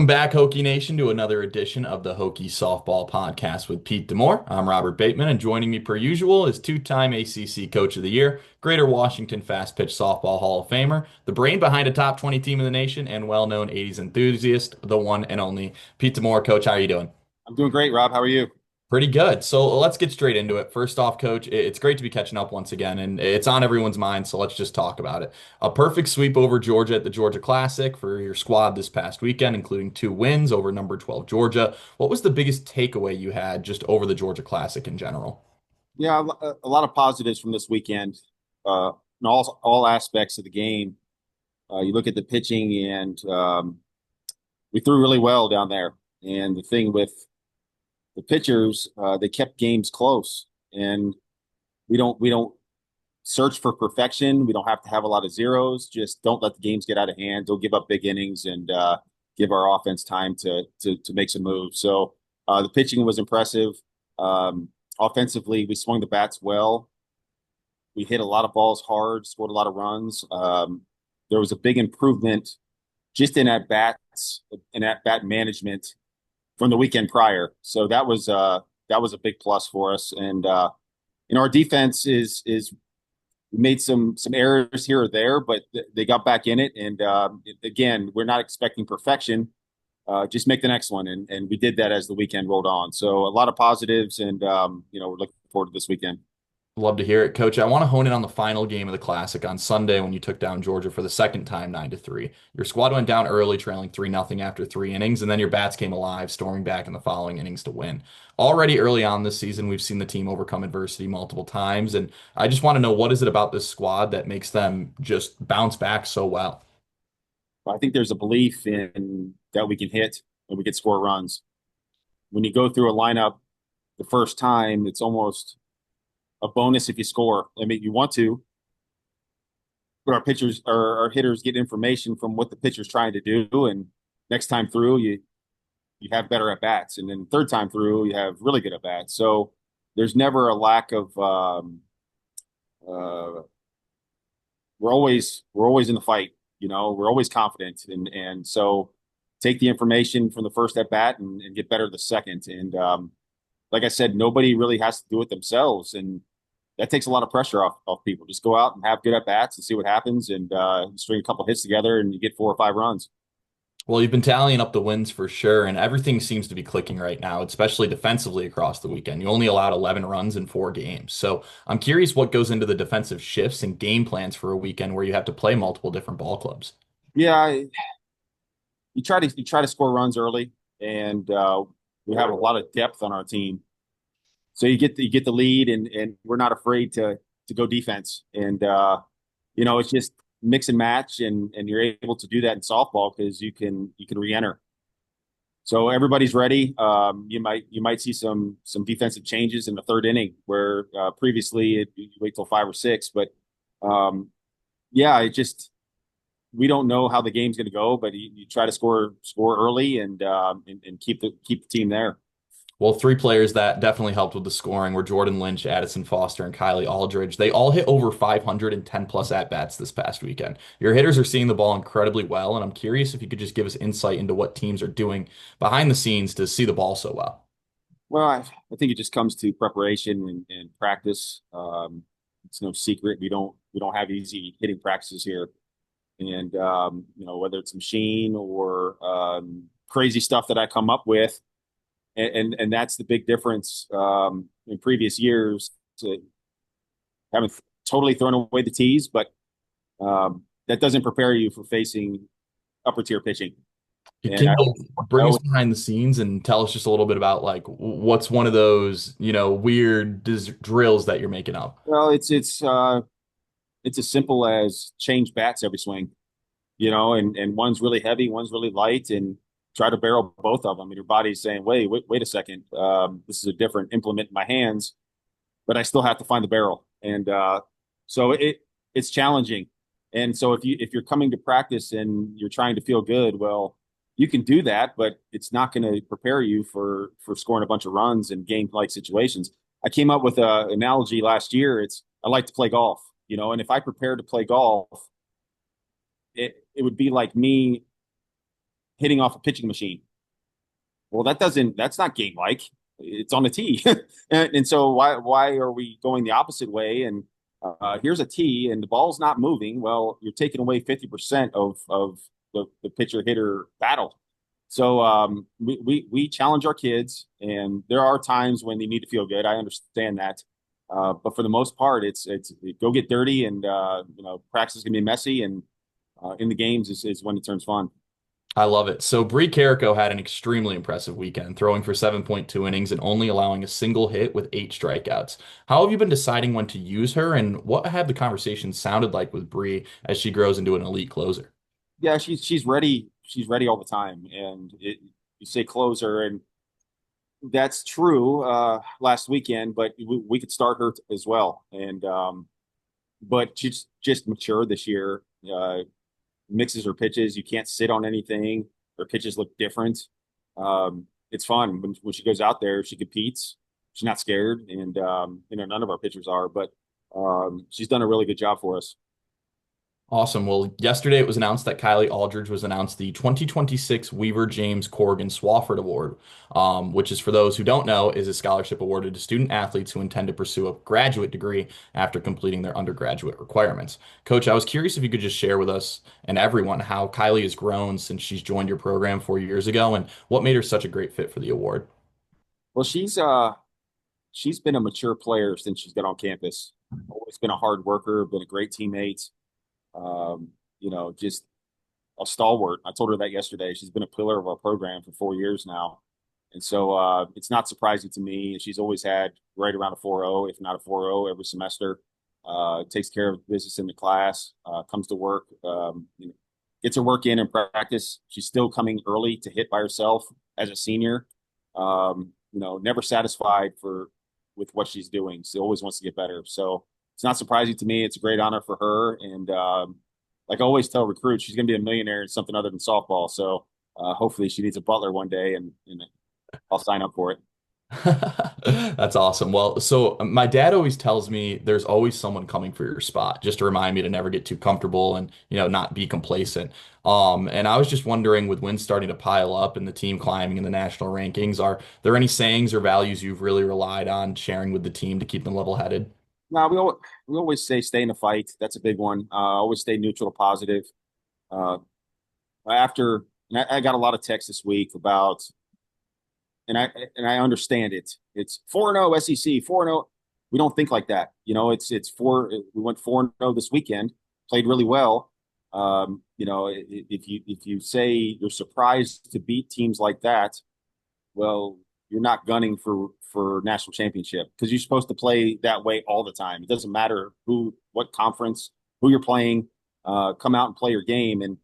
back, Hokie Nation, to another edition of the Hokie Softball Podcast with Pete Demore. I'm Robert Bateman, and joining me per usual is two-time ACC Coach of the Year, Greater Washington Fast Pitch Softball Hall of Famer, the brain behind a top 20 team in the nation, and well-known 80s enthusiast, the one and only Pete Demore. Coach, how are you doing? I'm doing great, Rob. How are you? Pretty good. So let's get straight into it. First off, Coach, it's great to be catching up once again, and it's on everyone's mind, so let's just talk about it. A perfect sweep over Georgia at the Georgia Classic for your squad this past weekend, including two wins over number 12 Georgia. What was the biggest takeaway you had just over the Georgia Classic in general? Yeah, a lot of positives from this weekend, in all aspects of the game. You look at the pitching, and we threw really well down there. And the thing with the pitchers, they kept games close, and we don't search for perfection. We don't have to have a lot of zeros. Just don't let the games get out of hand. Don't give up big innings, and give our offense time to make some moves. So the pitching was impressive. Um, Offensively, we swung the bats well. We hit a lot of balls hard, scored a lot of runs. There was a big improvement just in at bats and at bat management from the weekend prior. So that was a big plus for us. And our defense is we made some errors here or there, but they got back in it. And again, we're not expecting perfection. Just make the next one, and we did that as the weekend rolled on. So a lot of positives, and we're looking forward to this weekend. Love to hear it, Coach. I want to hone in on the final game of the Classic on Sunday when you took down Georgia for the second time, 9-3. Your squad went down early, trailing 3-0 after three innings, and then your bats came alive, storming back in the following innings to win. Already early on this season, we've seen the team overcome adversity multiple times, and I just want to know, what is it about this squad that makes them just bounce back so well? I think there's a belief in that we can hit and we can score runs. When you go through a lineup the first time, it's almost a bonus if you score. I mean, you want to, but our hitters get information from what the pitcher's trying to do, and next time through, you have better at bats, and then third time through, you have really good at bats. So there's never a lack of. Uh, we're always in the fight. We're always confident, and so take the information from the first at bat and get better the second. And like I said, nobody really has to do it themselves, and that takes a lot of pressure off people. Just go out and have good at bats and see what happens, and string a couple hits together, and you get 4 or 5 runs. Well, you've been tallying up the wins for sure, and everything seems to be clicking right now, especially defensively across the weekend. You only allowed 11 runs in four games. So I'm curious what goes into the defensive shifts and game plans for a weekend where you have to play multiple different ball clubs. Yeah, you try to score runs early, and we have a lot of depth on our team. So you get the lead, and we're not afraid to go defense. And it's just mix and match, and you're able to do that in softball because you can re-enter. So everybody's ready. You might see some defensive changes in the third inning where previously you wait till 5 or 6. But yeah, it just we don't know how the game's going to go, but you try to score early, and keep the team there. Well, three players that definitely helped with the scoring were Jordan Lynch, Addison Foster, and Kylie Aldridge. They all hit over 510 plus at-bats this past weekend. Your hitters are seeing the ball incredibly well, and I'm curious if you could just give us insight into what teams are doing behind the scenes to see the ball so well. Well, I think it just comes to preparation and practice. It's no secret we don't have easy hitting practices here, and whether it's machine or crazy stuff that I come up with, and that's the big difference in previous years. Haven't totally thrown away the tees, but that doesn't prepare you for facing upper tier pitching. Can And you I bring us always behind the scenes and tell us just a little bit about like what's one of those, weird drills that you're making up? well, it's as simple as change bats every swing, and one's really heavy, one's really light, and try to barrel both of them. And your body's saying, wait a second, this is a different implement in my hands, but I still have to find the barrel. And so it's challenging. And so if you're coming to practice and you're trying to feel good, well, you can do that, but it's not going to prepare you for scoring a bunch of runs in game like situations. I came up with an analogy last year. I like to play golf, and if I prepare to play golf, it would be like me hitting off a pitching machine. Well, that's not game like. It's on a tee. And so why are we going the opposite way? And here's a tee and the ball's not moving. Well, you're taking away 50% of the pitcher hitter battle. So we challenge our kids, and there are times when they need to feel good. I understand that. But for the most part, it's go get dirty, and practice is gonna be messy, and in the games is when it turns fun. I love it. So Bree Carrico had an extremely impressive weekend, throwing for 7.2 innings and only allowing a single hit with 8 strikeouts. How have you been deciding when to use her, and what have the conversations sounded like with Bree as she grows into an elite closer? Yeah, she's ready. She's ready all the time, and you say closer, and that's true. Last weekend, but we could start her as well, and but she's just matured this year. Mixes her pitches. You can't sit on anything. Her pitches look different. It's fun when she goes out there. She competes. She's not scared, and none of our pitchers are. But she's done a really good job for us. Awesome. Well, yesterday it was announced that Kylie Aldridge was announced the 2026 Weaver James Corrigan Swafford Award, which is, for those who don't know, is a scholarship awarded to student athletes who intend to pursue a graduate degree after completing their undergraduate requirements. Coach, I was curious if you could just share with us and everyone how Kylie has grown since she's joined your program 4 years ago and what made her such a great fit for the award. Well, she's been a mature player since she's got on campus. Always been a hard worker, been a great teammate. Just a stalwart. I told her that yesterday. She's been a pillar of our program for 4 years now. And so it's not surprising to me. She's always had right around a 4.0, if not a 4.0 every semester. Takes care of business in the class, comes to work, gets her work in practice. She's still coming early to hit by herself as a senior. Never satisfied with what she's doing. She always wants to get better. So it's not surprising to me. It's a great honor for her. And like I always tell recruits, she's going to be a millionaire in something other than softball. So hopefully she needs a butler one day, and I'll sign up for it. That's awesome. Well, so my dad always tells me there's always someone coming for your spot, just to remind me to never get too comfortable and, not be complacent. And I was just wondering, with wins starting to pile up and the team climbing in the national rankings, are there any sayings or values you've really relied on sharing with the team to keep them level-headed? No, we always say stay in the fight. That's a big one. Always stay neutral to positive. Uh, after and I got a lot of texts this week about, and I understand it. It's 4-0 SEC, 4-0. We don't think like that. It's four. We went 4-0 this weekend, played really well. If you say you're surprised to beat teams like that, well, you're not gunning for national championship because you're supposed to play that way all the time. It doesn't matter what conference, who you're playing. Come out and play your game, and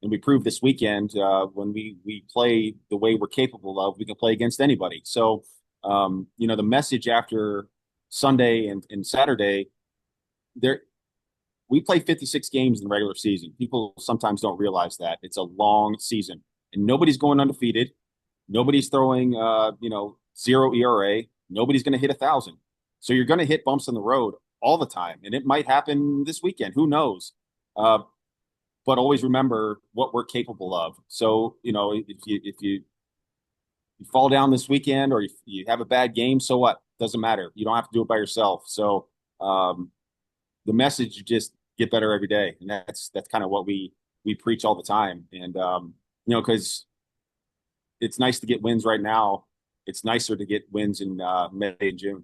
we proved this weekend when we play the way we're capable of, we can play against anybody. So, the message after Sunday and Saturday, there we play 56 games in the regular season. People sometimes don't realize that it's a long season, and nobody's going undefeated. Nobody's throwing, zero ERA. Nobody's going to hit 1,000. So you're going to hit bumps in the road all the time, and it might happen this weekend. Who knows? But always remember what we're capable of. So if you fall down this weekend or if you have a bad game, so what? Doesn't matter. You don't have to do it by yourself. So the message, you just get better every day, and that's kind of what we preach all the time. And because it's nice to get wins right now. It's nicer to get wins in May and June.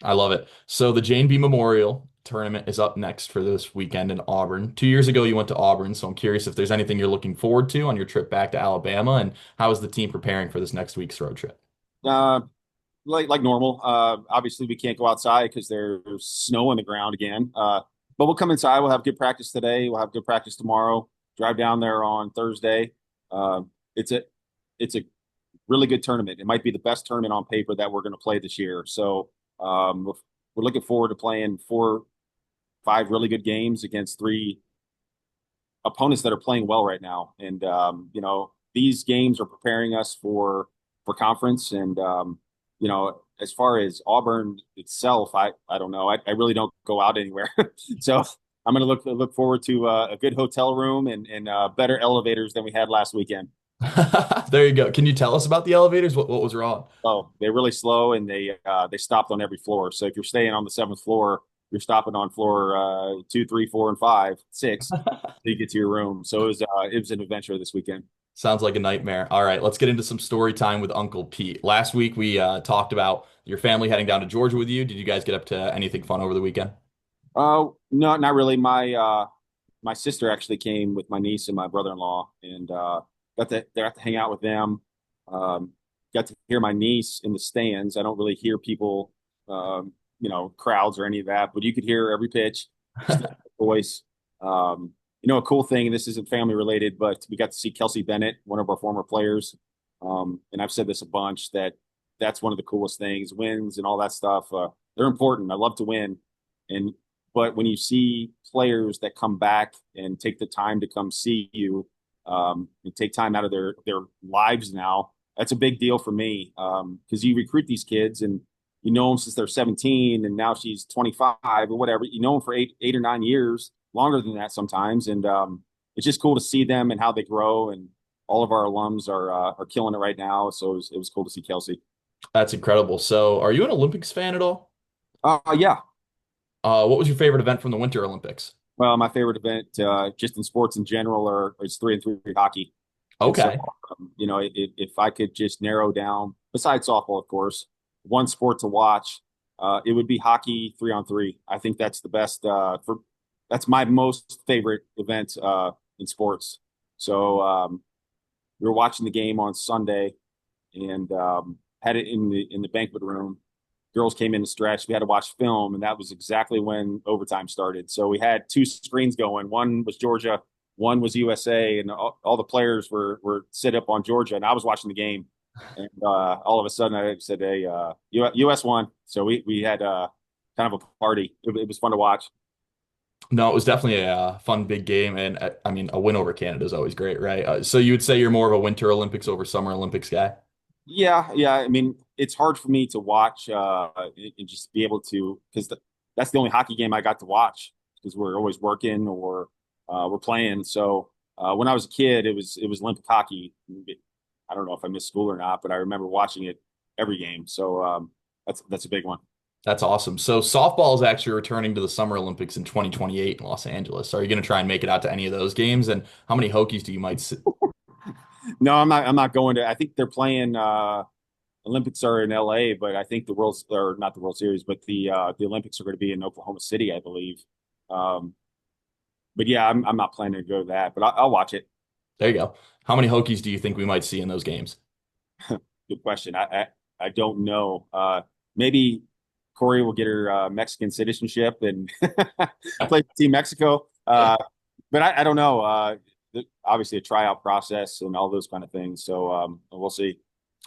I love it. So the Jane B. Memorial Tournament is up next for this weekend in Auburn. 2 years ago, you went to Auburn, so I'm curious if there's anything you're looking forward to on your trip back to Alabama, and how is the team preparing for this next week's road trip? Uh, like normal. Obviously, we can't go outside because there's snow on the ground again. But we'll come inside. We'll have good practice today. We'll have good practice tomorrow. Drive down there on Thursday. Uh, it's a it's a really good tournament. It might be the best tournament on paper that we're going to play this year. So we're looking forward to playing 4, 5 really good games against 3 opponents that are playing well right now. And these games are preparing us for conference. And as far as Auburn itself, I don't know. I really don't go out anywhere. So I'm going to look forward to a good hotel room and better elevators than we had last weekend. There you go. Can you tell us about the elevators? What was wrong? Oh, they're really slow, and they stopped on every floor. So if you're staying on the seventh floor, you're stopping on floor two, three, four, and five, six, so you get to your room. So it was an adventure this weekend. Sounds like a nightmare. All right, let's get into some story time with Uncle Pete. Last week we talked about your family heading down to Georgia with you. Did you guys get up to anything fun over the weekend? No, not really. My sister actually came with my niece and my brother-in-law, and got to hang out with them. Um, got to hear my niece in the stands. I don't really hear people, crowds or any of that, but you could hear every pitch, just the voice. A cool thing, and this isn't family related, but we got to see Kelsey Bennett, one of our former players. And I've said this a bunch that that's one of the coolest things. Wins and all that stuff, they're important. I love to win, and but when you see players that come back and take the time to come see you, and take time out of their lives now, that's a big deal for me. Because you recruit these kids and you know them since they're 17, and now she's 25 or whatever. You know them for 8 or 9 years, longer than that sometimes, and it's just cool to see them and how they grow. And all of our alums are killing it right now. So it was cool to see Kelsey. That's incredible. So, are you an Olympics fan at all? Yeah. What was your favorite event from the Winter Olympics? Well, my favorite event, just in sports in general, is 3-on-3 hockey. And so, Okay. if I could just narrow down, besides softball, of course, one sport to watch, it would be hockey 3-on-3. I think that's the best that's my most favorite event in sports. So we were watching the game on Sunday, and had it in the banquet room. Girls came in to stretch. We had to watch film, and that was exactly when overtime started. So we had two screens going. One was Georgia, one was USA, and all the players were sit up on Georgia, and I was watching the game. And all of a sudden, I said, "Hey, US won." So we had kind of a party. It was fun to watch. No, it was definitely a fun big game, and I mean, a win over Canada is always great, right? So you would say you're more of a Winter Olympics over Summer Olympics guy? Yeah, yeah. I mean, it's hard for me to watch and just be able to because that's the only hockey game I got to watch because we're always working or we're playing. So when I was a kid, it was Olympic hockey. I don't know if I missed school or not, but I remember watching it every game. So that's a big one. That's awesome. So softball is actually returning to the Summer Olympics in 2028 in Los Angeles. Are you going to try and make it out to any of those games? And how many Hokies do you might see? No, I'm not. I'm not going to. I think they're playing. Olympics are in LA, but I think the World's or not the World Series, but the Olympics are going to be in Oklahoma City, I believe. Um, but yeah, I'm not planning to go to that, but I'll watch it. There you go. How many Hokies do you think we might see in those games? Good question. I don't know. Maybe Corey will get her Mexican citizenship and play for Team Mexico. But I don't know. Obviously, a tryout process and all those kind of things. So we'll see.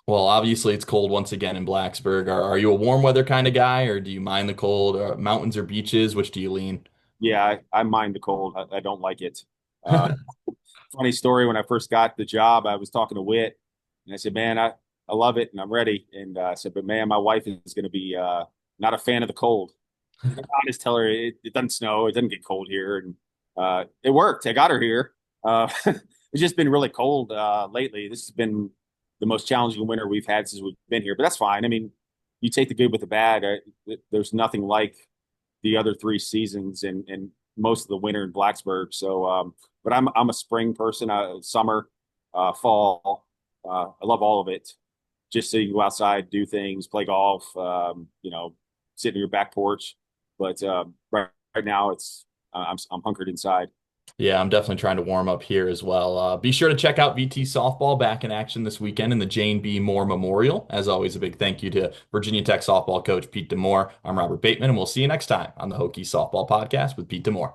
Well, obviously it's cold once again in Blacksburg. Are you a warm weather kind of guy, or do you mind the cold? Mountains or beaches? Which do you lean? Yeah, I mind the cold. I don't like it. Uh, Funny story. When I first got the job, I was talking to Whit, and I said, "Man, I love it and I'm ready." And I said, "But man, my wife is going to be not a fan of the cold." I just tell her it doesn't snow, it doesn't get cold here, and it worked. I got her here. It's just been really cold lately. This has been the most challenging winter we've had since we've been here, but that's fine. I mean, you take the good with the bad. There's nothing like the other three seasons and most of the winter in Blacksburg. So, but I'm a spring person. Summer, fall. I love all of it. Just so you can go outside, do things, play golf. Sit in your back porch. But right now, I'm hunkered inside. Yeah, I'm definitely trying to warm up here as well. Be sure to check out VT softball back in action this weekend in the Jane B. Moore Memorial. As always, a big thank you to Virginia Tech softball coach Pete DeMoore. I'm Robert Bateman, and we'll see you next time on the Hokies Softball Podcast with Pete DeMoore.